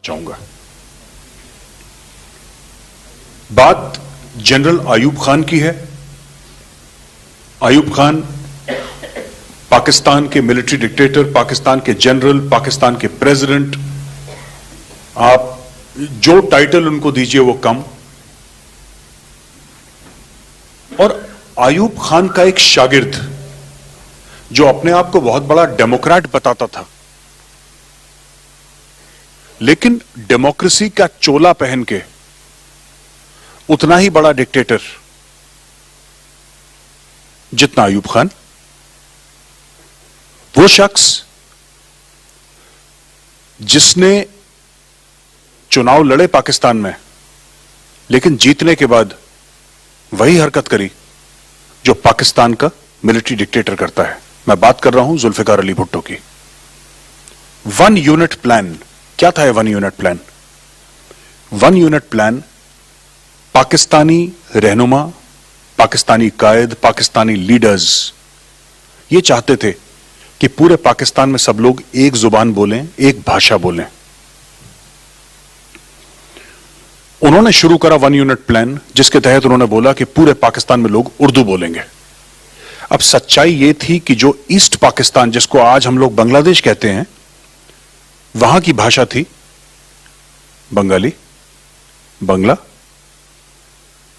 चाहूंगा। बात जनरल अयूब खान की है। अयूब खान पाकिस्तान के मिलिट्री डिक्टेटर, पाकिस्तान के जनरल, पाकिस्तान के प्रेसिडेंट, आप जो टाइटल उनको दीजिए वो कम। और अयूब खान का एक शागिर्द जो अपने आप को बहुत बड़ा डेमोक्रेट बताता था, लेकिन डेमोक्रेसी का चोला पहन के उतना ही बड़ा डिक्टेटर जितना अयूब खान, वो शख्स जिसने चुनाव लड़े पाकिस्तान में, लेकिन जीतने के बाद वही हरकत करी जो पाकिस्तान का मिलिट्री डिक्टेटर करता है। मैं बात कर रहा हूं जुल्फिकार अली भुट्टो की। 1 यूनिट प्लान, क्या था ये 1 unit plan? 1 unit plan Pakistani रहनुमा, पाकिस्तानी कायद, पाकिस्तानी लीडर्स ये चाहते थे कि पूरे पाकिस्तान में सब लोग एक जुबान बोलें, एक भाषा बोलें। उन्होंने शुरू करा 1 यूनिट प्लान, जिसके तहत उन्होंने बोला कि पूरे पाकिस्तान में लोग उर्दू बोलेंगे। अब सच्चाई यह थी कि जो ईस्ट पाकिस्तान, जिसको आज हम लोग बांग्लादेश कहते हैं, वहां की भाषा थी बंगाली, बंगला।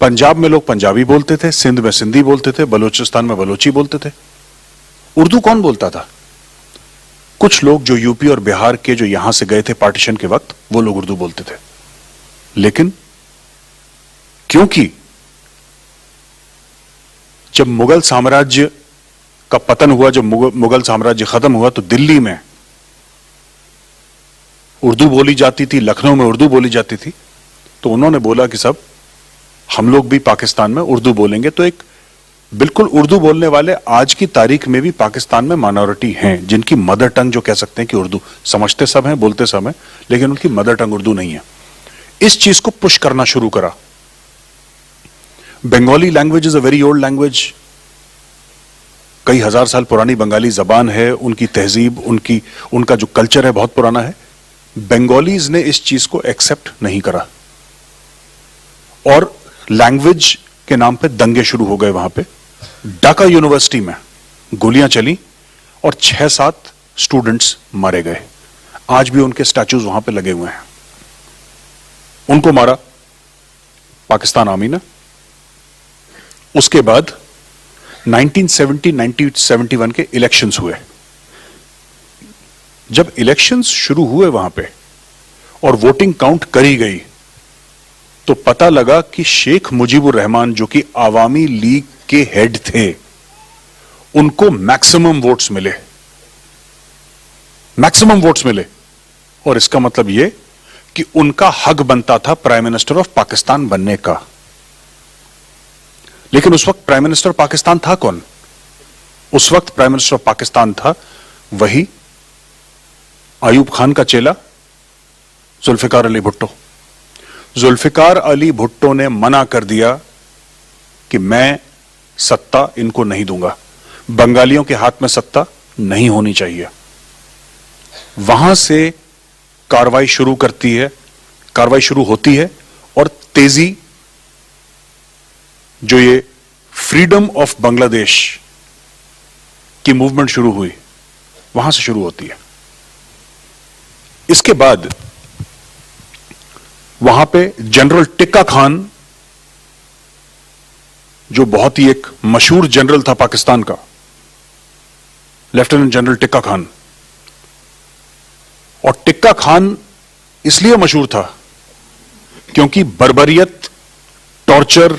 पंजाब में लोग पंजाबी बोलते थे, सिंध में सिंधी बोलते थे, बलूचिस्तान में बलोची बोलते थे। उर्दू कौन बोलता था? कुछ लोग जो यूपी और बिहार के, जो यहां से गए थे पार्टीशन के वक्त, वो लोग उर्दू बोलते थे। लेकिन क्योंकि जब मुगल साम्राज्य का पतन हुआ, जब मुगल साम्राज्य खत्म हुआ, तो दिल्ली में उर्दू बोली जाती थी, लखनऊ में उर्दू बोली जाती थी। तो उन्होंने बोला कि सब हम लोग भी पाकिस्तान में उर्दू बोलेंगे। तो एक बिल्कुल उर्दू बोलने वाले आज की तारीख में भी पाकिस्तान में माइनॉरिटी हैं, जिनकी मदर टंग, जो कह सकते हैं कि उर्दू समझते सब हैं, बोलते सब हैं, लेकिन उनकी मदर टंग उर्दू नहीं है। इस चीज को पुश करना शुरू करा। Bengali language is a very old language, कई हजार साल पुरानी बंगाली जबान है, उनकी तहजीब, उनका जो कल्चर है बहुत पुराना है। बंगालीज ने इस चीज को एक्सेप्ट नहीं करा और लैंग्वेज के नाम पे दंगे शुरू हो गए। वहां पे ढाका यूनिवर्सिटी में गोलियां चली और 6-7 स्टूडेंट्स मारे गए। आज भी उनके स्टैचूज वहां पे लगे हुए हैं। उनको मारा पाकिस्तान आर्मी ने। उसके बाद 1970-1971 के इलेक्शंस हुए। जब इलेक्शंस शुरू हुए वहां पे और वोटिंग काउंट करी गई, तो पता लगा कि शेख मुजीबुर रहमान, जो कि आवामी लीग के हेड थे, उनको मैक्सिमम वोट्स मिले, मैक्सिमम वोट्स मिले। और इसका मतलब यह कि उनका हक बनता था प्राइम मिनिस्टर ऑफ पाकिस्तान बनने का। लेकिन उस वक्त प्राइम मिनिस्टर पाकिस्तान था कौन? उस वक्त प्राइम मिनिस्टर ऑफ पाकिस्तान था वही अयूब खान का चेला जुल्फिकार अली भुट्टो। जुल्फिकार अली भुट्टो ने मना कर दिया कि मैं सत्ता इनको नहीं दूंगा, बंगालियों के हाथ में सत्ता नहीं होनी चाहिए। वहां से कार्रवाई शुरू होती है और तेजी, जो ये फ्रीडम ऑफ बांग्लादेश की मूवमेंट शुरू हुई, वहां से शुरू होती है। इसके बाद वहां पे जनरल टिक्का खान, जो बहुत ही एक मशहूर जनरल था पाकिस्तान का, लेफ्टिनेंट जनरल टिक्का खान। और टिक्का खान इसलिए मशहूर था क्योंकि बर्बरियत, टॉर्चर,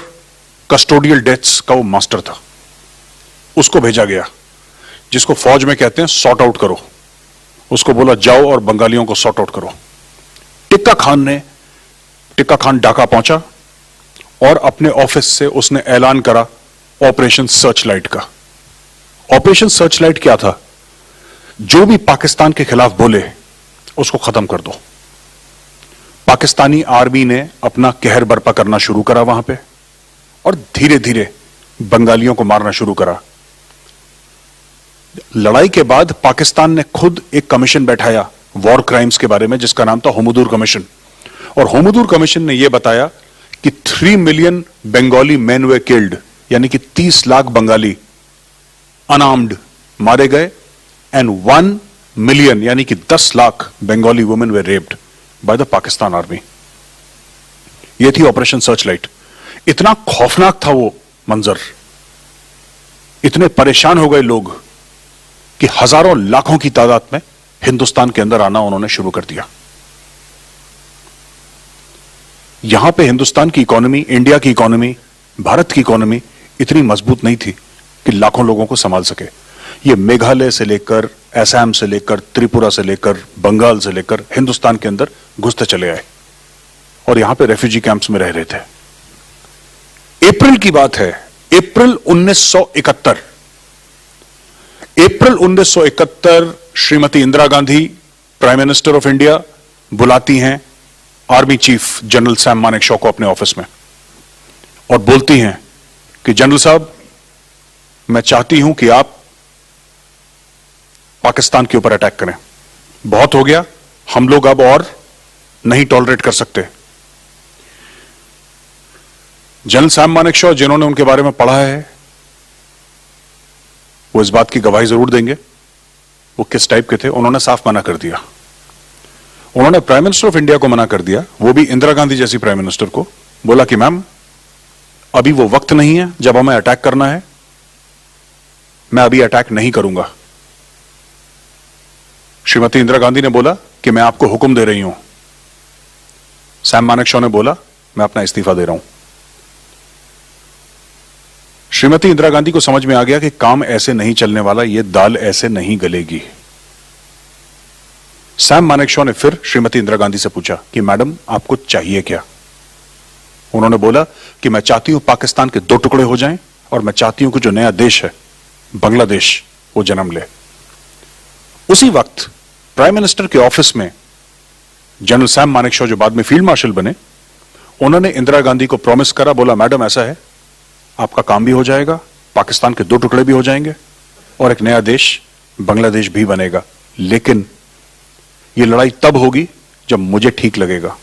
कस्टोडियल डेथ्स का वो मास्टर था। उसको भेजा गया, जिसको फौज में कहते हैं सॉर्ट आउट करो। उसको बोला जाओ और बंगालियों को सॉर्ट आउट करो। टिक्का खान ढाका पहुंचा और अपने ऑफिस से उसने ऐलान करा ऑपरेशन सर्चलाइट का। ऑपरेशन सर्चलाइट क्या था? जो भी पाकिस्तान के खिलाफ बोले उसको खत्म कर दो। पाकिस्तानी आर्मी ने अपना कहर बर्पा करना शुरू करा वहां पे और धीरे धीरे बंगालियों को मारना शुरू करा। लड़ाई के बाद पाकिस्तान ने खुद एक कमीशन बैठाया वॉर क्राइम्स के बारे में, जिसका नाम था होमोदूर कमीशन। और होमोदूर कमीशन ने यह बताया कि 3 मिलियन बंगाली मैन वे किल्ड, यानी कि 30 लाख बंगाली अनआर्म्ड मारे गए, एंड 1 मिलियन यानी कि 10 lakh Bengali women way raped by the Pakistan army. यह थी ऑपरेशन सर्चलाइट। इतना खौफनाक था वो मंजर, इतने परेशान हो गए लोग कि हजारों लाखों की तादाद में हिंदुस्तान के अंदर आना उन्होंने शुरू कर दिया। यहां पे हिंदुस्तान की इकोनॉमी, इंडिया की इकोनॉमी, भारत की इकोनॉमी इतनी मजबूत नहीं थी कि लाखों लोगों को संभाल सके। ये मेघालय से लेकर, असम से लेकर, त्रिपुरा से लेकर, बंगाल से लेकर हिंदुस्तान के अंदर घुसते चले आए और यहां पे रेफ्यूजी कैंप्स में रह रहे थे। अप्रैल की बात है, अप्रैल 1971। अप्रैल 1971 Shrimati Indira Gandhi, prime minister of India, बुलाती हैं army chief general Sam Manekshaw को अपने ऑफिस में और बोलती हैं कि जनरल साहब, मैं चाहती हूं कि आप पाकिस्तान के ऊपर अटैक करें। बहुत हो गया, हम लोग अब और नहीं टॉलरेट कर सकते। जनरल सैम मानेकशॉ, जिन्होंने उनके बारे में पढ़ा है, वो इस बात की गवाही जरूर देंगे वो किस टाइप के थे। उन्होंने साफ मना कर दिया। उन्होंने प्राइम मिनिस्टर ऑफ इंडिया को मना कर दिया, वो भी इंदिरा गांधी जैसी प्राइम मिनिस्टर को। बोला कि मैम, अभी वो वक्त नहीं है जब हमें अटैक करना है, मैं अभी अटैक नहीं करूंगा। श्रीमती इंदिरा गांधी ने बोला कि मैं आपको हुक्म दे रही हूं। सैम मानेकशॉ ने बोला, मैं अपना इस्तीफा दे रहा हूं। श्रीमती इंदिरा गांधी को समझ में आ गया कि काम ऐसे नहीं चलने वाला, यह दाल ऐसे नहीं गलेगी। सैम मानेकशॉ ने फिर श्रीमती इंदिरा गांधी से पूछा कि मैडम, आपको चाहिए क्या? उन्होंने बोला कि मैं चाहती हूं पाकिस्तान के 2 टुकड़े हो जाएं और मैं चाहती हूं कि जो नया देश है बांग्लादेश, वो जन्म ले। उसी वक्त प्राइम मिनिस्टर के ऑफिस में जनरल सैम मानेकशॉ, जो बाद में फील्ड मार्शल बने, उन्होंने इंदिरा गांधी को प्रॉमिस करा, बोला मैडम ऐसा है, आपका काम भी हो जाएगा, पाकिस्तान के 2 टुकड़े भी हो जाएंगे और एक नया देश बांग्लादेश भी बनेगा, लेकिन यह लड़ाई तब होगी जब मुझे ठीक लगेगा।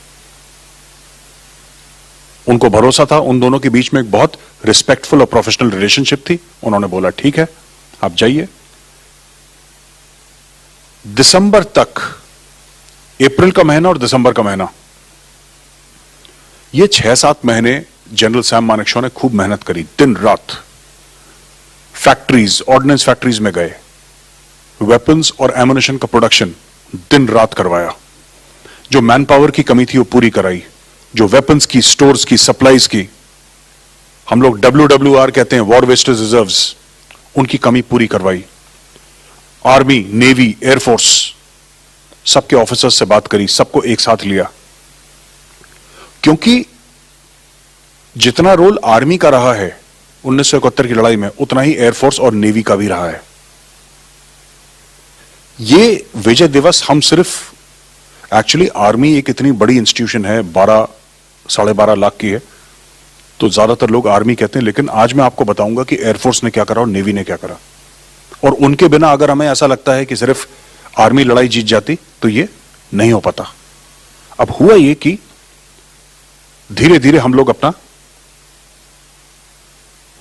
उनको भरोसा था, उन दोनों के बीच में एक बहुत रिस्पेक्टफुल और प्रोफेशनल रिलेशनशिप थी। उन्होंने बोला ठीक है, आप जाइए। दिसंबर तक, अप्रैल का महीना और दिसंबर का महीना, ये 6-7 महीने जनरल सैम मानेकशॉ ने खूब मेहनत करी, दिन रात। फैक्ट्रीज, ऑर्डिनेंस फैक्ट्रीज में गए, वेपन्स और एमुनिशन का प्रोडक्शन दिन रात करवाया। जो मैन पावर की कमी थी वो पूरी कराई। जो वेपन्स की, स्टोर्स की, सप्लाईज की, हम लोग WWR कहते हैं, वॉर वेस्टेज रिजर्व्स, उनकी कमी पूरी करवाई। आर्मी, नेवी, एयरफोर्स, सबके ऑफिसर्स से बात करी, सबको एक साथ लिया, क्योंकि जितना रोल आर्मी का रहा है 1971 की लड़ाई में, उतना ही एयरफोर्स और नेवी का भी रहा है। ये विजय दिवस हम सिर्फ, एक्चुअली आर्मी एक इतनी बड़ी इंस्टीट्यूशन है, 12-12.5 लाख की है, तो ज्यादातर लोग आर्मी कहते हैं, लेकिन आज मैं आपको बताऊंगा कि एयरफोर्स ने क्या करा और नेवी ने क्या करा। और उनके बिना अगर हमें ऐसा लगता है कि सिर्फ आर्मी लड़ाई जीत जाती, तो ये नहीं हो पाता। अब हुआ ये कि धीरे धीरे हम लोग अपना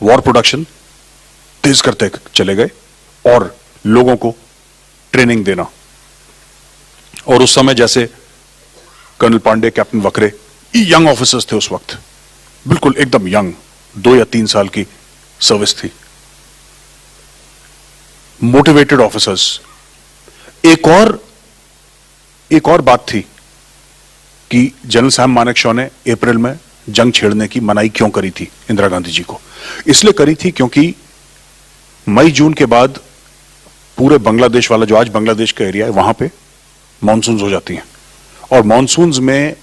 वॉर प्रोडक्शन तेज करते चले गए और लोगों को ट्रेनिंग देना। और उस समय जैसे colonel Pandey, captain Vakre, young officers थे उस वक्त, बिल्कुल एकदम यंग, 2 या 3 साल की सर्विस थी, मोटिवेटेड ऑफिसर्स। एक और बात थी कि जनरल सैम मानेकशॉ ने अप्रैल में जंग छेड़ने की मनाही क्यों करी थी इंदिरा गांधी जी को? इसलिए करी थी क्योंकि मई जून के बाद पूरे बांग्लादेश वाला, जो आज बांग्लादेश का एरिया है, वहां पे मॉनसून्स हो जाती हैं और मॉनसून्स में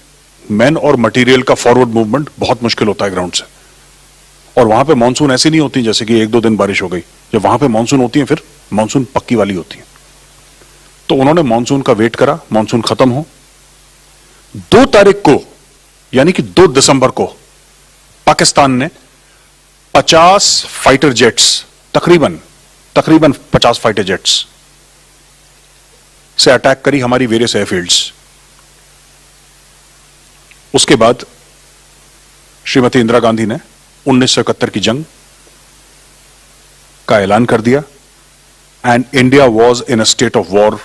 मैन और मटेरियल का फॉरवर्ड मूवमेंट बहुत मुश्किल होता है ग्राउंड से। और वहां पे मॉनसून ऐसी नहीं होती जैसे कि 1-2 दिन बारिश हो गई। जब वहां पे मॉनसून होती है, फिर मॉनसून पक्की वाली होती है। तो उन्होंने मॉनसून का वेट करा, मॉनसून खत्म हो। 2 तारीख को, यानी कि 2 दिसंबर को, पाकिस्तान ने 50 फाइटर जेट्स, तकरीबन 50 फाइटर जेट्स से अटैक करी हमारी वेरियस एयरफील्ड्स। उसके बाद श्रीमती इंदिरा गांधी ने 1971 की जंग का ऐलान कर दिया and India was in a state of war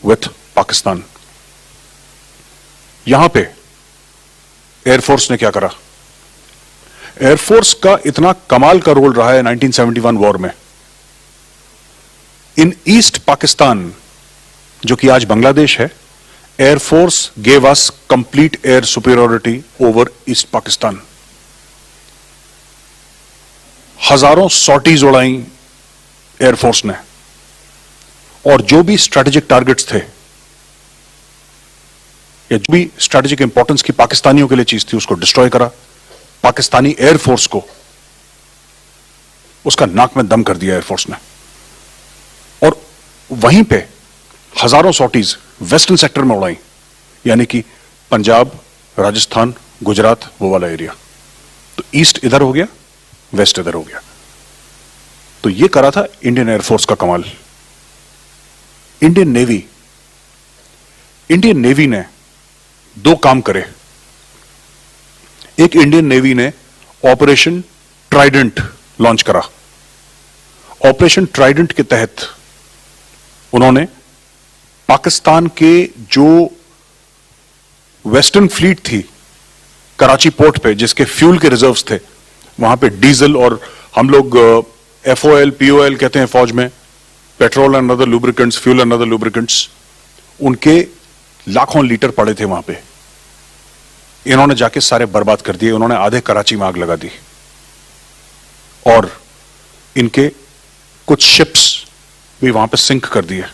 with Pakistan. यहां पे एयरफोर्स ने क्या करा? एयरफोर्स का इतना कमाल का रोल रहा है 1971 वॉर में। इन ईस्ट पाकिस्तान, जो कि आज बांग्लादेश है, air force gave us complete air superiority over east Pakistan. हजारों सॉर्टीज उड़ाई एयरफोर्स ने, और जो भी स्ट्रेटेजिक टारगेट्स थे या जो भी स्ट्रेटेजिक इंपॉर्टेंस की पाकिस्तानियों के लिए चीज थी, उसको डिस्ट्रॉय करा। पाकिस्तानी एयरफोर्स को उसका नाक में दम कर दिया एयरफोर्स ने। और वहीं पे हजारों सॉर्टीज वेस्टर्न सेक्टर में उड़ाई, यानी कि पंजाब, राजस्थान, गुजरात, वो वाला एरिया। तो ईस्ट इधर हो गया, वेस्ट इधर हो गया। तो ये करा था इंडियन एयरफोर्स का कमाल। इंडियन नेवी ने दो काम करे। एक, इंडियन नेवी ने ऑपरेशन ट्राइडेंट लॉन्च करा। ऑपरेशन ट्राइडेंट के तहत उन्होंने पाकिस्तान के जो वेस्टर्न फ्लीट थी कराची पोर्ट पे, जिसके फ्यूल के रिजर्व्स थे, वहां पे डीजल और हम लोग FOL, POL कहते हैं फौज में, petrol and other lubricants, fuel and other lubricants, उनके लाखों लीटर पड़े थे वहां पे। इन्होंने जाके सारे बर्बाद कर दिए। उन्होंने आधे कराची में आग लगा दी और इनके कुछ शिप्स भी वहां पे सिंक कर दिए।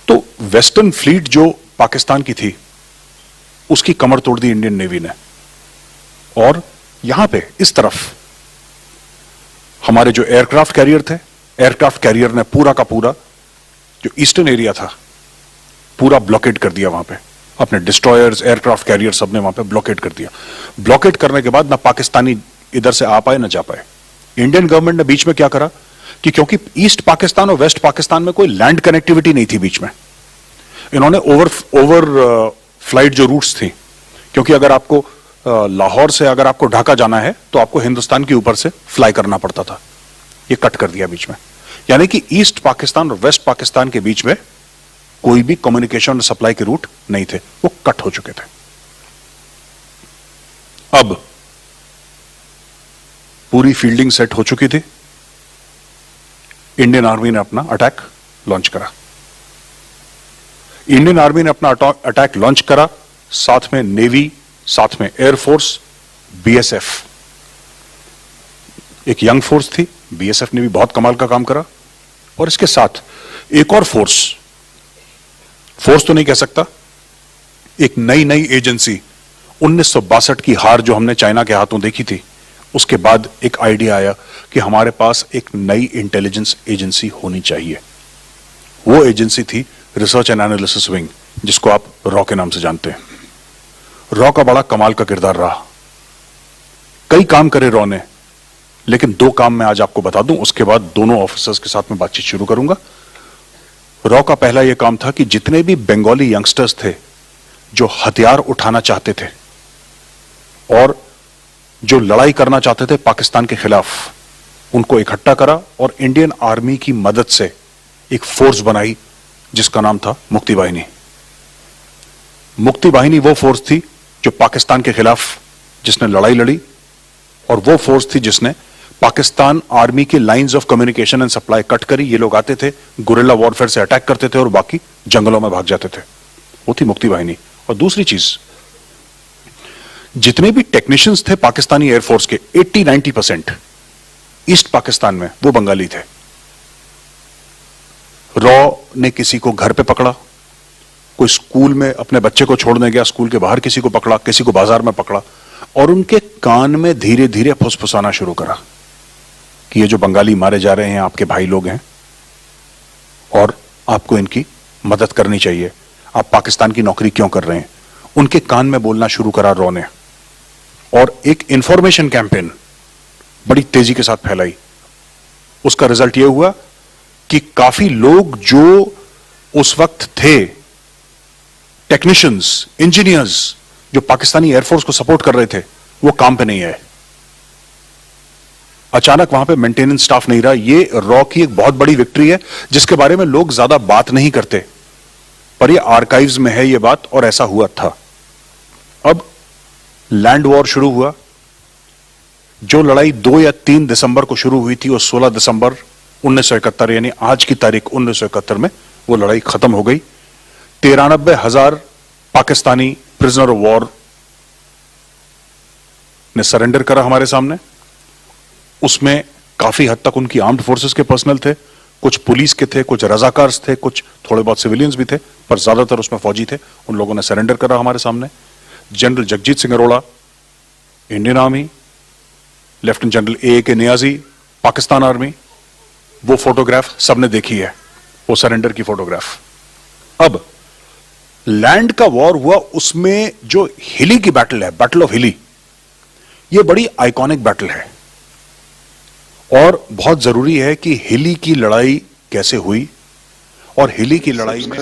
तो वेस्टर्न फ्लीट जो पाकिस्तान की थी, उसकी कमर तोड़ दी इंडियन नेवी ने। और यहां पे इस तरफ हमारे जो एयरक्राफ्ट कैरियर थे, एयरक्राफ्ट कैरियर ने पूरा का पूरा जो ईस्टर्न एरिया था पूरा ब्लॉकेड कर दिया। वहां पे अपने डिस्ट्रॉयर्स, एयरक्राफ्ट कैरियर सब ने वहां पे ब्लॉकेड कर दिया। ब्लॉकेड करने के बाद ना पाकिस्तानी इधर से आ पाए ना जा पाए। इंडियन गवर्नमेंट ने बीच में क्या करा कि क्योंकि ईस्ट पाकिस्तान और वेस्ट पाकिस्तान में कोई लैंड कनेक्टिविटी नहीं थी बीच में, इन्होंने ओवर फ्लाइट जो रूट्स थी, क्योंकि अगर आपको लाहौर से अगर आपको ढाका जाना है तो आपको हिंदुस्तान के ऊपर से फ्लाई करना पड़ता था, ये कट कर दिया बीच में। यानी कि ईस्ट पाकिस्तान और वेस्ट पाकिस्तान के बीच में कोई भी कम्युनिकेशन और सप्लाई के रूट नहीं थे, वो कट हो चुके थे। अब पूरी फील्डिंग सेट हो चुकी थी। इंडियन आर्मी ने अपना अटैक लॉन्च करा। इंडियन आर्मी ने अपना अटैक लॉन्च करा, साथ में नेवी, साथ में एयरफोर्स, BSF। एक यंग फोर्स थी, BSF ने भी बहुत कमाल का काम करा। और इसके साथ एक और फोर्स तो नहीं कह सकता, एक नई एजेंसी 1962 की हार जो हमने चाइना के हाथों देखी थी, उसके बाद एक आइडिया आया कि हमारे पास एक नई इंटेलिजेंस एजेंसी होनी चाहिए। वो एजेंसी थी रिसर्च एंड एनालिसिस विंग, जिसको आप रॉ के नाम से जानते हैं। रॉ का बड़ा कमाल का किरदार रहा। कई काम करे रॉ ने, लेकिन दो काम मैं आज आपको बता दूं, उसके बाद दोनों ऑफिसर्स के साथ में बातचीत शुरू करूंगा। रॉ का पहला यह काम था कि जितने भी बंगाली यंगस्टर्स थे जो हथियार उठाना चाहते थे और जो लड़ाई करना चाहते थे पाकिस्तान के खिलाफ, उनको इकट्ठा करा और इंडियन आर्मी की मदद से एक फोर्स बनाई जिसका नाम था मुक्ति वाहिनी। मुक्ति वाहिनी वो फोर्स थी जो पाकिस्तान के खिलाफ जिसने लड़ाई लड़ी, और वो फोर्स थी जिसने पाकिस्तान आर्मी के lines of communication and supply cut करी। ये लोग आते थे, गुरिल्ला वॉरफेयर से अटैक करते थे और बाकी जंगलों में भाग जाते थे। वो थी मुक्ति वाहिनी। और दूसरी चीज, जितने भी टेक्नीशियंस थे पाकिस्तानी एयरफोर्स के 80-90% ईस्ट पाकिस्तान में वो बंगाली थे। रॉ ने किसी को घर पे पकड़ा, कोई स्कूल में अपने बच्चे को छोड़ने गया, स्कूल के बाहर किसी को पकड़ा, किसी को बाजार में पकड़ा, और उनके कान में धीरे धीरे फुसफुसाना शुरू करा कि ये जो बंगाली मारे जा रहे हैं आपके भाई लोग हैं और आपको इनकी मदद करनी चाहिए, आप पाकिस्तान की नौकरी क्यों कर रहे हैं। उनके कान में बोलना शुरू करा रॉ ने, और एक इंफॉर्मेशन कैंपेन बड़ी तेजी के साथ फैलाई। उसका रिजल्ट यह हुआ कि काफी लोग जो उस वक्त थे, टेक्नीशियंस, इंजीनियर्स, जो पाकिस्तानी एयरफोर्स को सपोर्ट कर रहे थे, वो काम पे नहीं आए। अचानक वहां पे मेंटेनेंस स्टाफ नहीं रहा। ये रॉ की एक बहुत बड़ी विक्ट्री है जिसके बारे में लोग ज्यादा बात नहीं करते, पर ये आर्काइव्स में है ये बात, और ऐसा हुआ था। अब लैंड वॉर शुरू हुआ। जो लड़ाई 2 या 3 दिसंबर को शुरू हुई थी, वो 16 दिसंबर 1971 यानी आज की तारीख 1971 में वो लड़ाई खत्म हो गई। 93,000 पाकिस्तानी प्रिजनर ऑफ वॉर ने सरेंडर करा हमारे सामने। उसमें काफी हद तक उनकी आर्म्ड फोर्सेस के पर्सनल थे, कुछ पुलिस के थे, कुछ रजाकार्स थे, कुछ थोड़े बहुत सिविलियंस भी थे, पर ज्यादातर उसमें फौजी थे। उन लोगों ने सरेंडर करा हमारे सामने। General Jagjit Singh Arora, Indian army, lieutenant general A.A.K. Niazi, Pakistan army, वो फोटोग्राफ सबने देखी है, वो सरेंडर की फोटोग्राफ। अब लैंड का वॉर हुआ, उसमें जो हिली की बैटल है, बैटल ऑफ हिली, ये बड़ी आइकॉनिक बैटल है और बहुत जरूरी है कि हिली की लड़ाई कैसे हुई और हिली की लड़ाई में